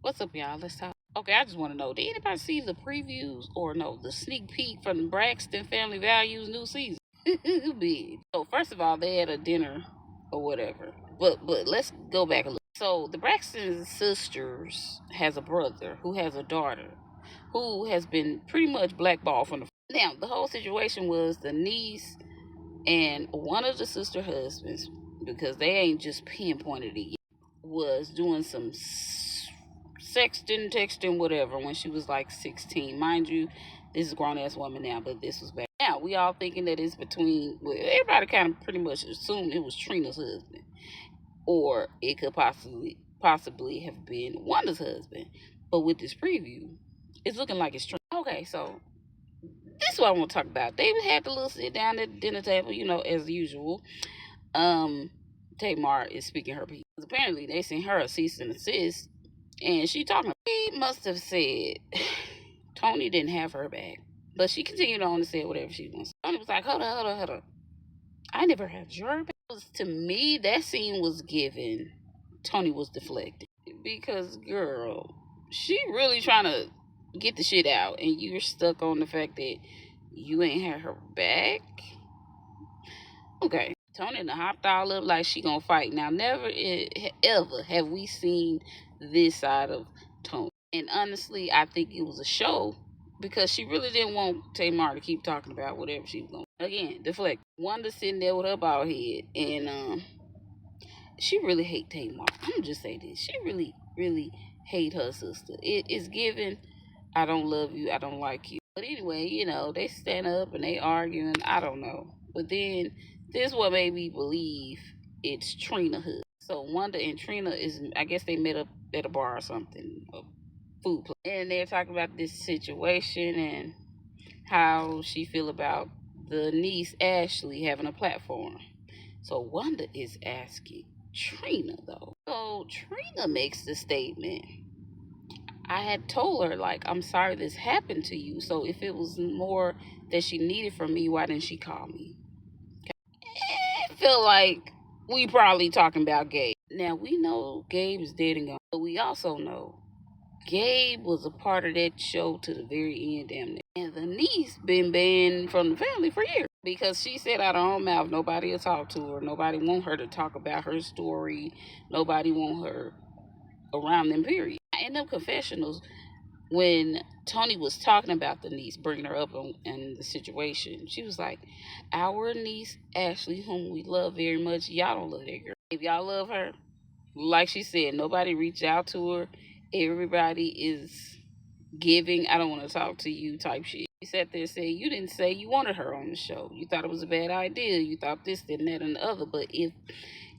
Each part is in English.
What's up, y'all? Let's talk. Okay, I just want to know, did anybody see the previews or no, the sneak peek from the Braxton Family Values new season? Big. So first of all, they had a dinner or whatever. But let's go back a little. So the Braxton sisters has a brother who has a daughter who has been pretty much blackballed from the. Now the whole situation was the niece and one of the sister husbands, because they ain't just pinpointed it yet, was doing some sexting, texting, whatever, when she was like 16. Mind you, this is a grown ass woman now, but this was back. Now, we all thinking that it's between, well, everybody kind of pretty much assumed it was Trina's husband. Or it could possibly have been Wanda's husband. But with this preview, it's looking like it's Trina. Okay, so this is what I want to talk about. They had the little sit down at the dinner table, as usual. Tamar is speaking her piece. Apparently, they sent her a cease and desist, and she talking. He must have said Tony didn't have her back, but she continued on to say whatever she wants. Tony was like, "Hold on. I never had your back." To me, that scene was given. Tony was deflected because, girl, she really trying to get the shit out, and you're stuck on the fact that you ain't had her back. Okay. Tony done hopped all up like she gonna fight. Now, never ever have we seen this side of Tony. And honestly, I think it was a show because she really didn't want Tamar to keep talking about whatever she was going. Again, deflect. Wanda sitting there with her bald head, and she really hate Tamar. I'm gonna just say this: she really, really hate her sister. It is given. I don't love you. I don't like you. But anyway, they stand up and they arguing. I don't know. But then this what made me believe it's Trina Hood. So Wanda and Trina I guess they met up at a bar or something, a food place. And they're talking about this situation and how she feel about the niece Ashley having a platform. So Wanda is asking Trina though. So Trina makes the statement. I had told her, like, I'm sorry this happened to you. So if it was more that she needed from me, why didn't she call me? I feel like we probably talking about Gabe. Now, we know Gabe is dead and gone. But we also know Gabe was a part of that show to the very end, damn near. And the niece been banned from the family for years. Because she said out of her own mouth, nobody will talk to her. Nobody want her to talk about her story. Nobody want her around them, period. In them confessionals, when Tony was talking about the niece, bringing her up in the situation, she was like, our niece, Ashley, whom we love very much, y'all don't love that girl. If y'all love her, like she said, nobody reached out to her. Everybody is giving, I don't want to talk to you type shit. She sat there and said, you didn't say you wanted her on the show. You thought it was a bad idea. You thought this, that, and that, and the other. But if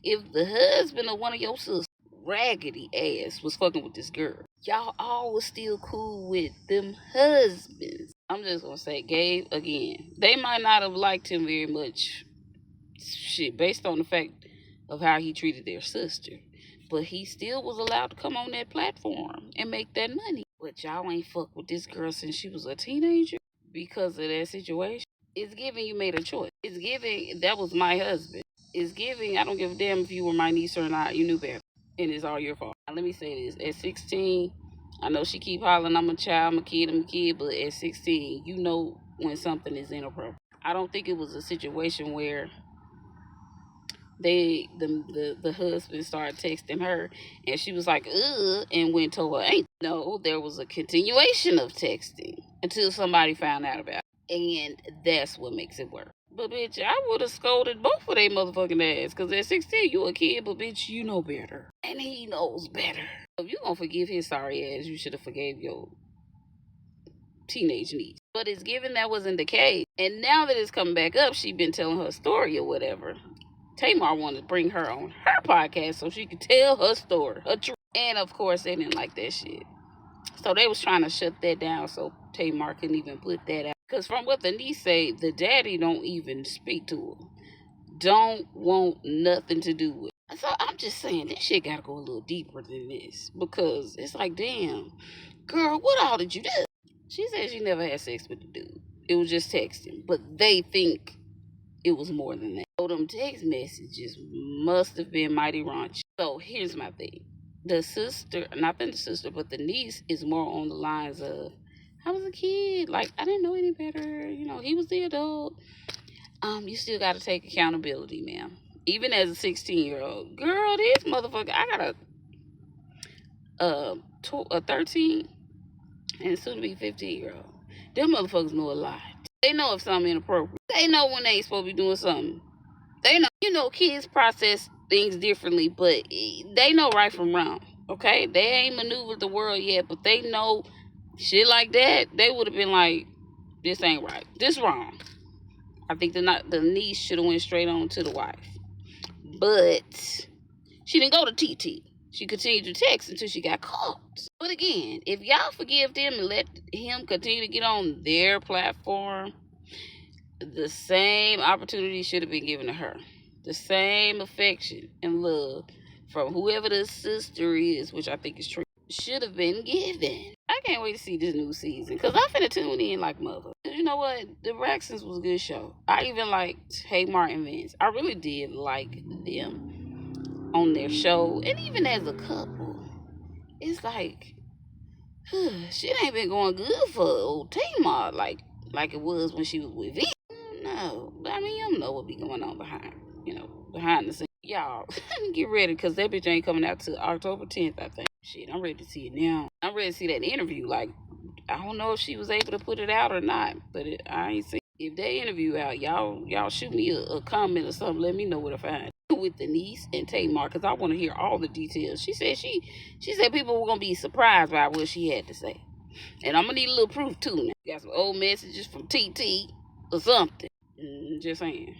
the husband of one of your sisters, raggedy ass, was fucking with this girl, y'all all was still cool with them husbands. I'm just gonna say, Gabe, again, they might not have liked him very much, shit, based on the fact of how he treated their sister. But he still was allowed to come on that platform and make that money. But y'all ain't fuck with this girl since she was a teenager because of that situation. It's giving you made a choice. It's giving that was my husband. It's giving I don't give a damn if you were my niece or not. You knew better. And it's all your fault. Now, let me say this. At 16, I know she keep hollering, I'm a child, I'm a kid, but at 16, you know when something is inappropriate. I don't think it was a situation where the husband started texting her and she was like, ugh, and went to her ain't. No, there was a continuation of texting until somebody found out about it. And that's what makes it work. But bitch, I would have scolded both of they motherfucking ass. Cause at 16, you a kid, but bitch, you know better. And he knows better. If you gonna forgive his sorry ass, you should have forgave your teenage niece. But it's given that wasn't the case. And now that it's coming back up, she been telling her story or whatever. Tamar wanted to bring her on her podcast so she could tell her story, her truth. And of course, they didn't like that shit. So they was trying to shut that down so Tamar couldn't even put that out. Because from what the niece say, the daddy don't even speak to her. Don't want nothing to do with it. So I'm just saying, this shit gotta go a little deeper than this. Because it's like, damn, girl, what all did you do? She said she never had sex with the dude. It was just texting. But they think it was more than that. So them text messages must have been mighty raunchy. So here's my thing. the sister, not the sister, but the niece is more on the lines of, I was a kid, like I didn't know any better. He was the adult. You still got to take accountability, ma'am. Even as a 16-year-old girl, this motherfucker, I got a 13 and soon to be 15-year-old. Them motherfuckers know a lot. They know if something inappropriate. They know when they ain't supposed to be doing something. They know. Kids process things differently, but they know right from wrong. Okay, they ain't maneuvered the world yet, but they know shit like that. They would have been like, "This ain't right. This wrong." I think the niece should have went straight on to the wife, but she didn't go to TT. She continued to text until she got caught. But again, if y'all forgive them and let him continue to get on their platform, the same opportunity should have been given to her. The same affection and love from whoever the sister is, which I think is true, should have been given. I can't wait to see this new season because I'm finna tune in like mother. You know what? The Braxton'S was a good show. I even liked Tamar and Vince. I really did like them on their show, and even as a couple, it's like shit ain't been going good for old Tamar like it was when she was with Vince. No, but I mean, you don't know what be going on behind the scenes. Y'all, get ready, because that bitch ain't coming out till October 10th, I think. Shit, I'm ready to see it now. I'm ready to see that interview. Like, I don't know if she was able to put it out or not, but I ain't seen. If that interview out, y'all shoot me a comment or something. Let me know what I find with the niece and Tamar, because I want to hear all the details. She said she said people were gonna be surprised by what she had to say, and I'm gonna need a little proof too. Now, got some old messages from TT or something. Just saying.